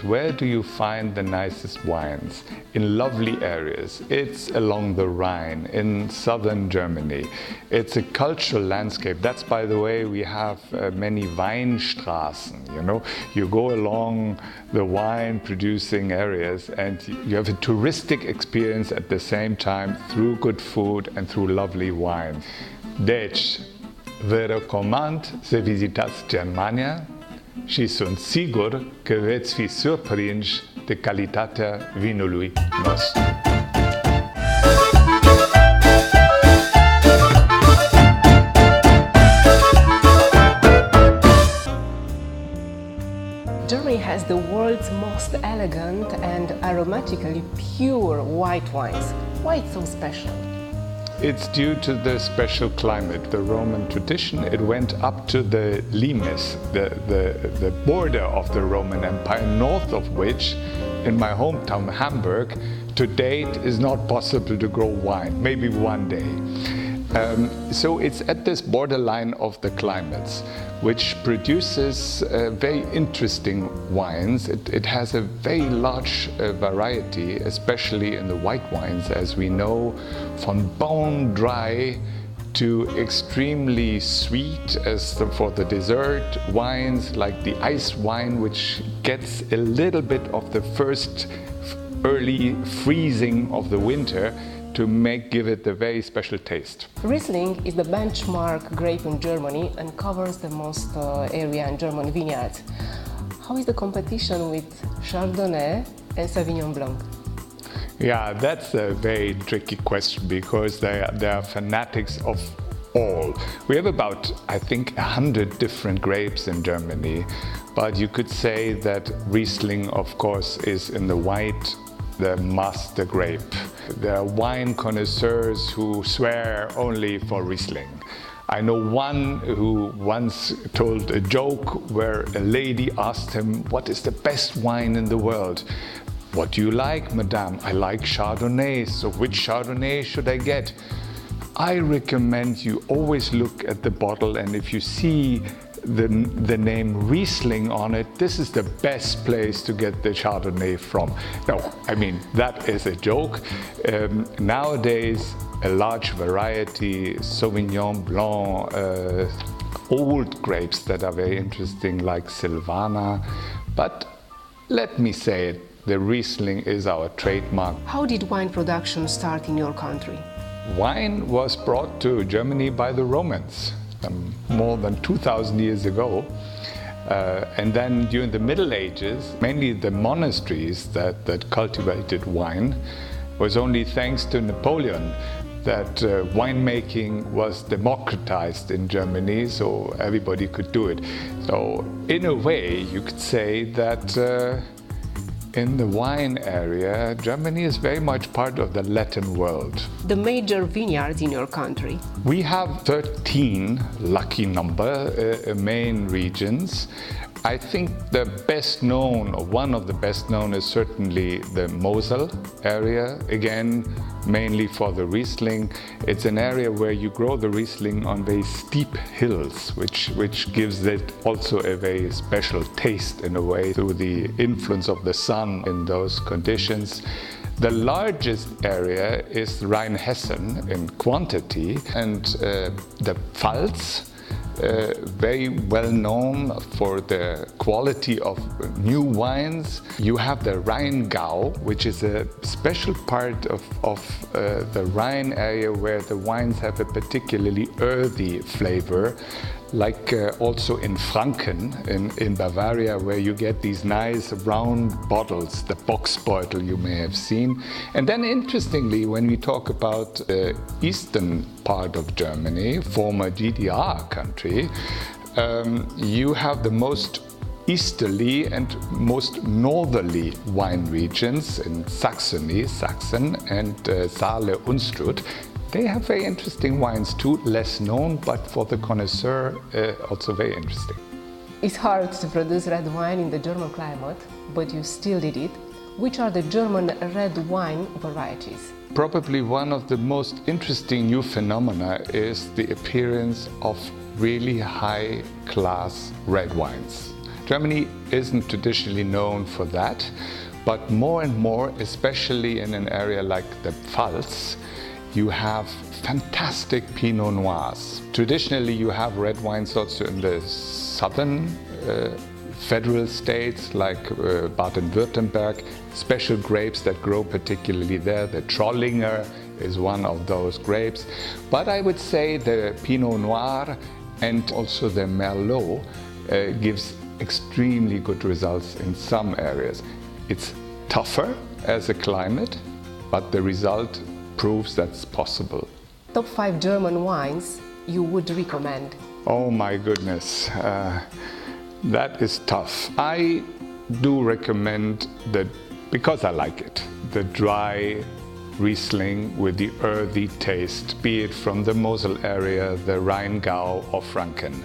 where do you find the nicest wines? In lovely areas. It's along the Rhine, in southern Germany. It's a cultural landscape. That's, by the way, we have many Weinstraßen, you know. You go along the wine-producing areas and you have a touristic experience at the same time through good food and through lovely wine. Deci, vă recomand să vizitați Germania și sunt sigur că veți fi surprinși de calitatea vinului nostru. Germany has the world's most elegant and aromatically pure white wines. Why it's so special? It's due to the special climate, the Roman tradition. It went up to the limes, the border of the Roman Empire, north of which, in my hometown Hamburg, to date is not possible to grow wine, maybe one day. So it's at this borderline of the climates, which produces very interesting wines. It has a very large variety, especially in the white wines, as we know, from bone dry to extremely sweet, as for the dessert wines, like the ice wine, which gets a little bit of the first early freezing of the winter to give it a very special taste. Riesling is the benchmark grape in Germany and covers the most area in German vineyards. How is the competition with Chardonnay and Sauvignon Blanc? Yeah, that's a very tricky question because they are fanatics of all. We have about, I think, 100 different grapes in Germany, but you could say that Riesling, of course, is in the white the master grape. There are wine connoisseurs who swear only for Riesling. I know one who once told a joke where a lady asked him, "What is the best wine in the world?" "What do you like, madame?" "I like Chardonnay, so which Chardonnay should I get?" I recommend you always look at the bottle, and if you see the name Riesling on it, this is the best place to get the Chardonnay from. No, I mean, that is a joke. Nowadays, a large variety, Sauvignon Blanc, old grapes that are very interesting, like Silvaner. But let me say it, the Riesling is our trademark. How did wine production start in your country? Wine was brought to Germany by the Romans. More than 2,000 years ago. And then during the Middle Ages, mainly the monasteries that cultivated wine, was only thanks to Napoleon that winemaking was democratized in Germany, so everybody could do it. So in a way, you could say that in the wine area, Germany is very much part of the Latin world. The major vineyards in your country? We have 13, lucky number, main regions. I think the best known, or one of the best known, is certainly the Mosel area. Again, mainly for the Riesling. It's an area where you grow the Riesling on very steep hills, which gives it also a very special taste in a way through the influence of the sun in those conditions. The largest area is Rheinhessen in quantity, and the Pfalz, very well known for the quality of new wines. You have the Rheingau, which is a special part of the Rhine area where the wines have a particularly earthy flavor, like also in Franken, in Bavaria, where you get these nice round bottles, the Boxbeutel you may have seen. And then interestingly, when we talk about the eastern part of Germany, former GDR country, you have the most easterly and most northerly wine regions in Saxony, Sachsen, and Saale-Unstrut. They have very interesting wines too, less known, but for the connoisseur, also very interesting. It's hard to produce red wine in the German climate, but you still did it. Which are the German red wine varieties? Probably one of the most interesting new phenomena is the appearance of really high-class red wines. Germany isn't traditionally known for that, but more and more, especially in an area like the Pfalz, you have fantastic Pinot Noirs. Traditionally, you have red wines also in the southern federal states like Baden-Württemberg, special grapes that grow particularly there. The Trollinger is one of those grapes. But I would say the Pinot Noir and also the Merlot gives extremely good results in some areas. It's tougher as a climate, but the result proves that's possible. Top 5 German wines you would recommend? Oh my goodness, that is tough. I do recommend because I like it, the dry Riesling with the earthy taste, be it from the Mosel area, the Rheingau or Franken.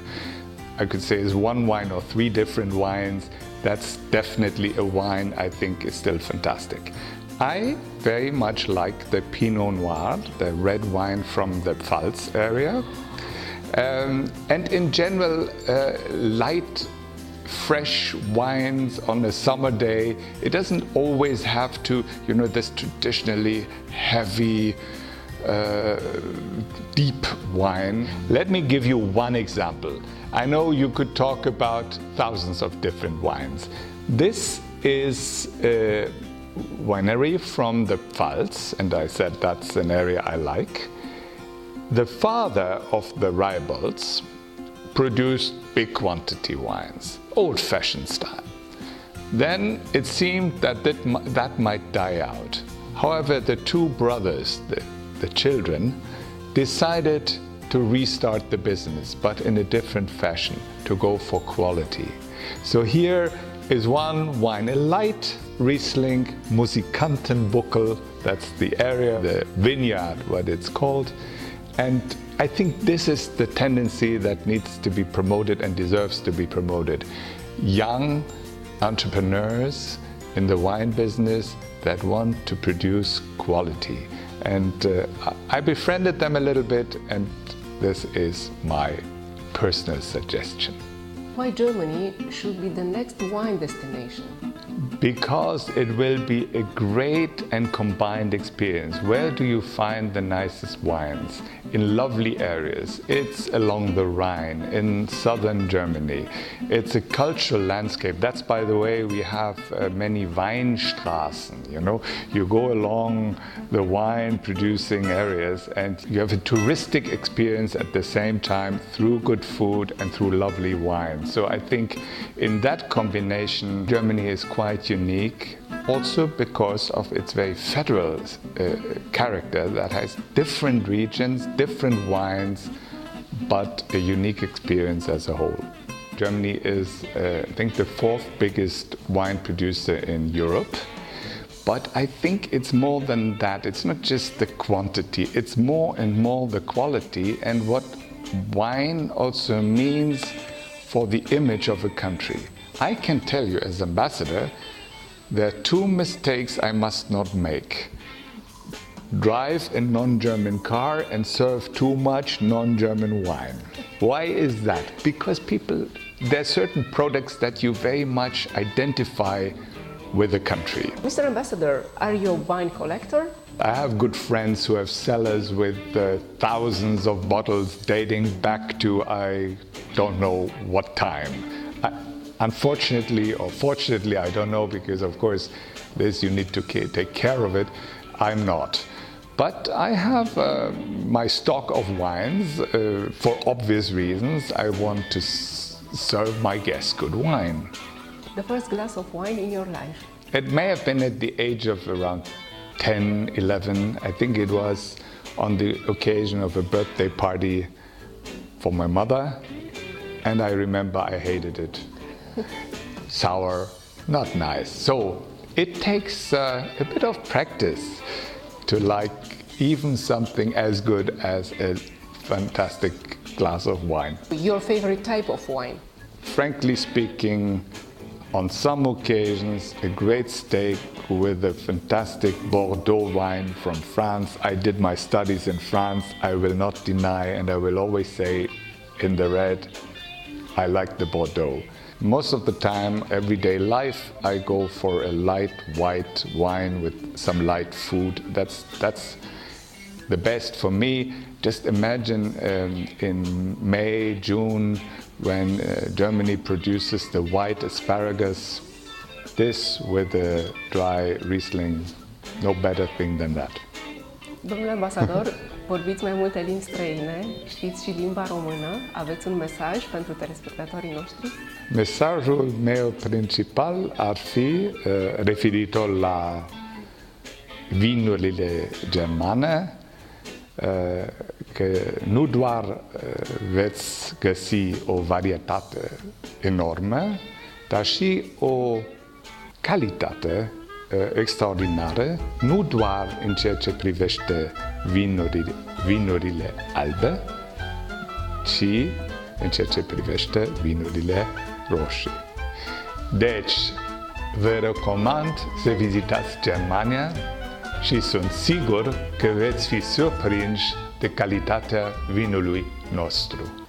I could say it's one wine or 3 different wines. That's definitely a wine I think is still fantastic. I very much like the Pinot Noir, the red wine from the Pfalz area. And in general, light, fresh wines on a summer day. It doesn't always have to, this traditionally heavy, deep wine. Let me give you one example. I know you could talk about thousands of different wines. This is a winery from the Pfalz, and I said that's an area I like. The father of the Reibolds produced big quantity wines, old-fashioned style. Then it seemed that that might die out. However, the 2 brothers, the children, decided to restart the business, but in a different fashion, to go for quality. So here is one wine, a light Riesling, Musikantenbuckel, that's the area, the vineyard, what it's called. And I think this is the tendency that needs to be promoted and deserves to be promoted. Young entrepreneurs in the wine business that want to produce quality. And I befriended them a little bit, and this is my personal suggestion. Why Germany should be the next wine destination? Because it will be a great and combined experience. Where do you find the nicest wines? In lovely areas. It's along the Rhine, in southern Germany. It's a cultural landscape. That's, by the way, we have many Weinstraßen, You go along the wine-producing areas and you have a touristic experience at the same time through good food and through lovely wine. So I think in that combination, Germany is quite unique, also because of its very federal character that has different regions, different wines, but a unique experience as a whole. Germany is, I think, the 4th biggest wine producer in Europe. But I think it's more than that. It's not just the quantity, it's more and more the quality and what wine also means for the image of a country. I can tell you as ambassador, there are 2 mistakes I must not make. Drive a non-German car and serve too much non-German wine. Why is that? Because there are certain products that you very much identify with the country. Mr. Ambassador, are you a wine collector? I have good friends who have cellars with thousands of bottles dating back to I don't know what time. Unfortunately or fortunately, I don't know, because of course this you need to take care of it. I'm not. But I have my stock of wines for obvious reasons. I want to serve my guests good wine. The first glass of wine in your life? It may have been at the age of around 10, 11. I think it was on the occasion of a birthday party for my mother. And I remember I hated it. Sour, not nice. So it takes a bit of practice to like even something as good as a fantastic glass of wine. Your favorite type of wine? Frankly speaking, on some occasions, a great steak with a fantastic Bordeaux wine from France. I did my studies in France. I will not deny, and I will always say, in the red, I like the Bordeaux. Most of the time, everyday life, I go for a light white wine with some light food. That's the best for me. Just imagine in May, June, when Germany produces the white asparagus, this with a dry Riesling, no better thing than that. Domnule ambasador, vorbiți mai multe limbi străine, știți și limba română, aveți un mesaj pentru telespectatorii noștri? Mesajul meu principal ar fi referitor la vinurile germane, că nu doar veți găsi o varietate enormă, dar și o calitate extraordinară, nu doar în ceea ce privește vinurile albe, ci în ceea ce privește vinurile roșii. Deci, vă recomand să vizitați Germania și sunt sigur că veți fi surprinși de calitatea vinului nostru.